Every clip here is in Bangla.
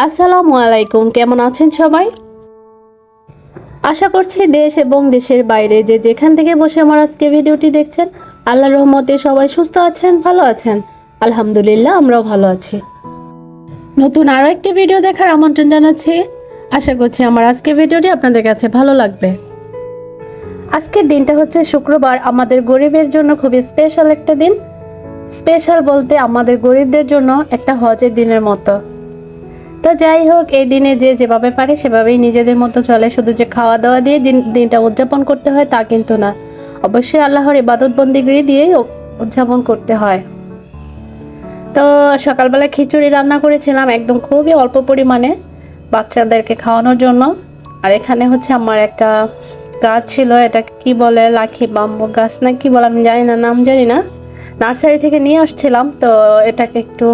আসসালামু আলাইকুম, কেমন আছেন সবাই? আশা করছি দেশ এবং দেশের বাইরে যে যেখান থেকে বসে আমার আজকে ভিডিওটি দেখছেন, আল্লাহর রহমতে সবাই সুস্থ আছেন, ভালো আছেন। আলহামদুলিল্লাহ, আমরাও ভালো আছি। নতুন আরও একটি ভিডিও দেখার আমন্ত্রণ জানাচ্ছি। আশা করছি আমার আজকে ভিডিওটি আপনাদের কাছে ভালো লাগবে। আজকের দিনটা হচ্ছে শুক্রবার, আমাদের গরিবের জন্য খুবই স্পেশাল একটা দিন। স্পেশাল বলতে আমাদের গরিবদের জন্য একটা হজের দিনের মতো। তো যাই হোক, এই দিনে যে যেভাবে পারে সেভাবেই নিজেদের মতো চলে। শুধু যে খাওয়া দাওয়া দিয়ে দিনটা উদযাপন করতে হয় তা কিন্তু না, অবশ্যই আল্লাহর ইবাদত বন্দিগি দিয়েই উদযাপন করতে হয়। তো সকালবেলা খিচুড়ি রান্না করেছিলাম, একদম খুবই অল্প পরিমাণে বাচ্চাদেরকে খাওয়ানোর জন্য। আর এখানে হচ্ছে আমার একটা গাছ ছিল, এটা কি বলে, লাখি বাম্বু গাছ না কি বলে আমি জানি না, নাম জানি না। নার্সারি থেকে নিয়ে আসছিলাম, তো এটাকে একটু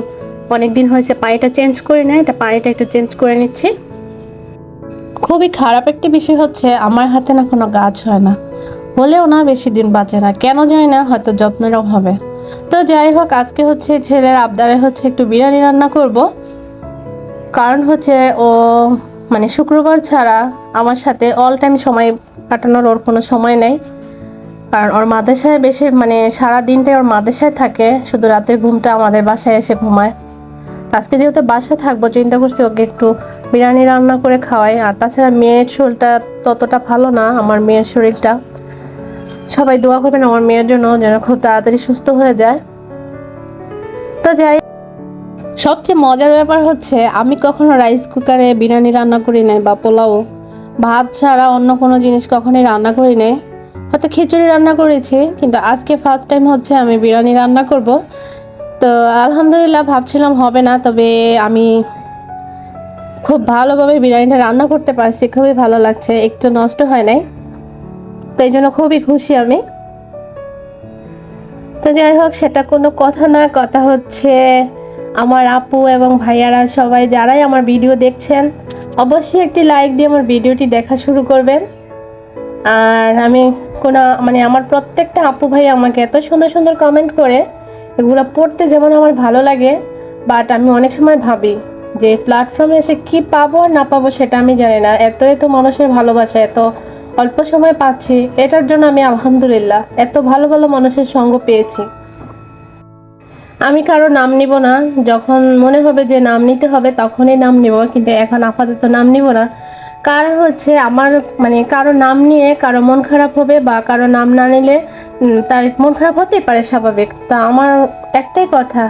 অনেক দিন হয়েছে পানিটা চেঞ্জ করি না, এটা পানিটা একটু চেঞ্জ করে নিচ্ছি। খুবই খারাপ একটি বিষয় হচ্ছে আমার হাতে না কোনো গাছ হয় না, হলেও না বেশি দিন বাঁচে না, কেন জানি না, হয়তো যত্নের অভাবে। তো যাই হোক, আজকে হচ্ছে ছেলের আবদারে হচ্ছে একটু বিরিয়ানি রান্না করব। কারণ হচ্ছে ও মানে শুক্রবার ছাড়া আমার সাথে অল টাইম সময় কাটানোর ওর কোনো সময় নেই। কারণ ওর মাদ্রাসায় বেশি সারা দিনটাই ওর মাদ্রাসায় থাকে, শুধু রাতের ঘুমটা আমাদের বাসায় এসে ঘুমায়। আজকে যেহেতু বাসায় থাকবো, চিন্তা করছি ওকে একটু বিরিয়ানি রান্না করে খাওয়াই। আর তাছাড়া মেয়ের শরীরটা ততটা ভালো না, আমার মেয়ের শরীরটা। সবাই দোয়া করবেন আমার মেয়ের জন্য, যেন খুব তাড়াতাড়ি সুস্থ হয়ে যায়। তো যাই, সবচেয়ে মজার ব্যাপার হচ্ছে আমি কখনো রাইস কুকারে বিরিয়ানি রান্না করি নাই, বা পোলাও ভাত ছাড়া অন্য কোনো জিনিস কখনোই রান্না করি নাই। হয়তো খিচুড়ি রান্না করেছি, কিন্তু আজকে ফার্স্ট টাইম হচ্ছে আমি বিরিয়ানি রান্না করব। তো আলহামদুলিল্লাহ, ভাবছিলাম হবে না, তবে আমি খুব ভালোভাবে বিরিয়ানিটা রান্না করতে পারছি, খুবই ভালো লাগছে, একটু নষ্ট হয় নাই। তো এই জন্য খুবই খুশি আমি। তো যাই হোক, সেটা কোনো কথা না, কথা হচ্ছে আমার আপু এবং ভাইয়ারা সবাই যারাই আমার ভিডিও দেখছেন, অবশ্যই একটি লাইক দিয়ে আমার ভিডিওটি দেখা শুরু করবেন। আর আমি কোনো আমার প্রত্যেকটা আপু ভাই আমাকে এত সুন্দর সুন্দর কমেন্ট করে, এগুলো পড়তে যেমন আমার ভালো লাগে, বাট আমি অনেক সময় ভাবি যে প্ল্যাটফর্মে এসে কি পাবো আর না পাবো সেটা আমি জানি না। এত এত মানুষের ভালোবাসা এত অল্প সময় পাচ্ছি, এটার জন্য আমি আলহামদুলিল্লাহ, এত ভালো ভালো মানুষের সঙ্গ পেয়েছি। আমি কারো নাম নিব না, যখন মনে হবে যে নাম নিতে হবে তখনই নাম নিব, কিন্তু এখন আপাতত নাম নিব না। কারণ হচ্ছে আমার কারো নাম নিয়ে কারো মন খারাপ হবে, বা কারো নাম না নিলে তার মন খারাপ হতেই পারে, স্বাভাবিক। তা আমার একটাই কথা,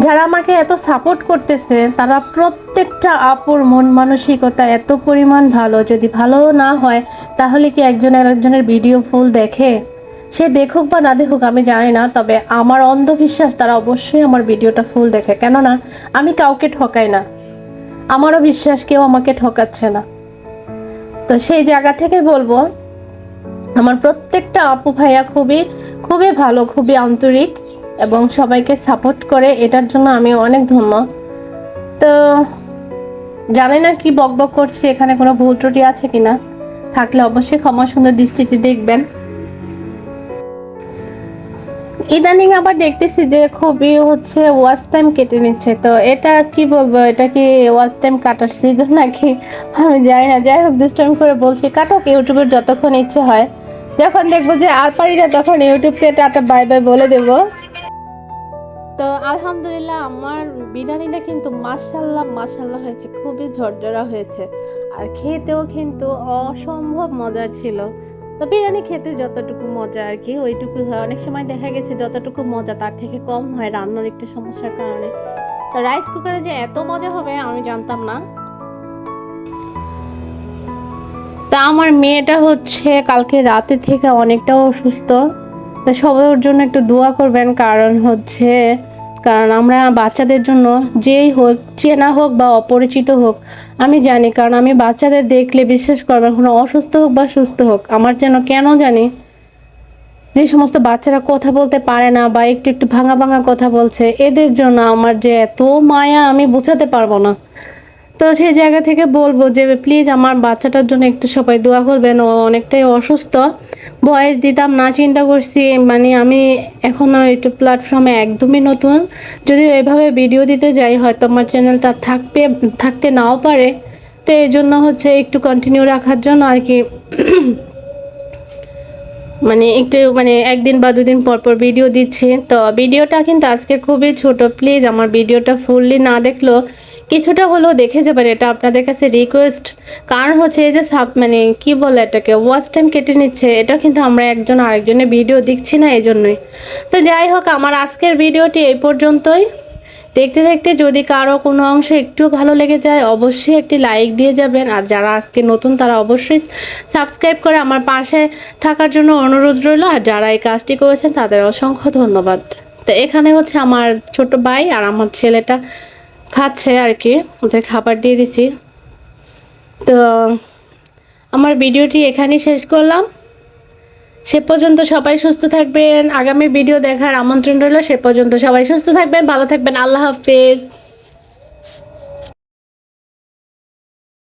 যারা আমাকে এত সাপোর্ট করতেছে তারা প্রত্যেকটা আপুর মন মানসিকতা এত পরিমাণ ভালো। যদি ভালো না হয় তাহলে কি একজন আর একজনের ভিডিও ফুল দেখে? সে দেখুক বা না দেখুক আমি জানি না, তবে আমার অন্ধবিশ্বাস তারা অবশ্যই আমার ভিডিওটা ফুল দেখে, কেননা আমি কাউকে ঠকাই না, আমারও বিশ্বাস কেউ আমাকে ঠকাচ্ছে না। তো সেই জায়গা থেকে বলবো, আমার প্রত্যেকটা আপু ভাইয়া খুবই খুবই ভালো, খুবই আন্তরিক এবং সবাইকে সাপোর্ট করে, এটার জন্য আমি অনেক ধন্য। তো জানি না কি বকবক করছি, এখানে কোনো ভুল ত্রুটি আছে কিনা, থাকলে অবশ্যই ক্ষমা সুন্দর দৃষ্টিতে দেখবেন। ইদানিং আবার দেখতেছি যে খুবই হচ্ছে ওয়াচ টাইম কেটে নিচ্ছে, তো এটা কি বলবো, এটা কি ওয়াচ টাইম কাটার সিজন নাকি আমি জানি না। যাই হোক, দুষ্টামি করে বলছি, কাটুক ইউটিউবের যতক্ষণ ইচ্ছে হয়, যখন দেখবো যে আর পারি না তখন ইউটিউবকে টাটা বাই বাই বলে দেবো। তো আলহামদুলিল্লাহ, আমার বিরিয়ানিটা কিন্তু মাশাল্লাহ মাশাল্লাহ হয়েছে, খুবই ঝরঝরা হয়েছে, আর খেতেও কিন্তু অসম্ভব মজার ছিল। তো বিরিয়ানি খেতে যতটুকু মজা আর কি ওইটুকু হয়, অনেক সময় দেখা গেছে যতটুকু মজা তার থেকে কম হয় রান্নার একটু সমস্যার কারণে। তো রাইস কুকারে যে এত মজা হবে আমি জানতাম না। তা আমার মেয়েটা হচ্ছে কালকে রাতে থেকে অনেকটা অসুস্থ, তো সবাই ওর জন্য একটু দোয়া করবেন। কারণ আমরা বাচ্চাদের জন্য, যেই হোক, চেনা হোক বা অপরিচিত হোক, আমি জানি, কারণ আমি বাচ্চাদের দেখলে বিশ্বাস করবেন, কোনো অসুস্থ হোক বা সুস্থ হোক, আমার যেন কেন জানি যে সমস্ত বাচ্চারা কথা বলতে পারে না বা একটু একটু ভাঙা ভাঙা কথা বলছে, এদের জন্য আমার যে এত মায়া আমি বোঝাতে পারবো না। তো সেই জায়গা থেকে বলবো যে প্লিজ আমার বাচ্চাটার জন্য একটু সবাই দোয়া করবেন, ও অনেকটাই অসুস্থ। ভয়েস দিতাম না চিন্তা করছি, মানে আমি এখনও ইউটিউব প্ল্যাটফর্মে একদমই নতুন, যদিও এভাবে ভিডিও দিতে যাই হয়তো আমার চ্যানেলটা থাকতে নাও পারে। তো এই জন্য হচ্ছে একটু কন্টিনিউ রাখার জন্য আর কি মানে একটু মানে একদিন বা দুদিন পর পর ভিডিও দিচ্ছি। তো ভিডিওটা কিন্তু আজকে খুবই ছোট, প্লিজ আমার ভিডিওটা ফুললি না দেখলেও কিছুটা হলেও দেখে যাবেন, এটা আপনাদের কাছে রিকোয়েস্ট। কারণ হচ্ছে এই যে মানে কি বলে এটাকে ওয়াচ টাইম কেটে নিচ্ছে, এটা কিন্তু আমরা একজন আরেকজনের ভিডিও দেখছি না, এই জন্যই। তো যাই হোক, আমার আজকের ভিডিওটি এই পর্যন্তই। দেখতে দেখতে যদি কারো কোনো অংশে একটু ভালো লেগে যায় অবশ্যই একটি লাইক দিয়ে যাবেন, আর যারা আজকে নতুন তারা অবশ্যই সাবস্ক্রাইব করে আমার পাশে থাকার জন্য অনুরোধ রইল, আর যারা এই কাজটি করেছেন তাদের অসংখ্য ধন্যবাদ। তো এখানে হচ্ছে আমার ছোট ভাই আর আমার ছেলেটা খাচ্ছে আর কি, ওদের খাবার দিয়ে দিছি। তো আমার ভিডিওটি এখানেই শেষ করলাম। সে পর্যন্ত সবাই সুস্থ থাকবেন, আগামী ভিডিও দেখার আমন্ত্রণ রইল। সে পর্যন্ত সবাই সুস্থ থাকবেন, ভালো থাকবেন, আল্লাহ হাফেজ।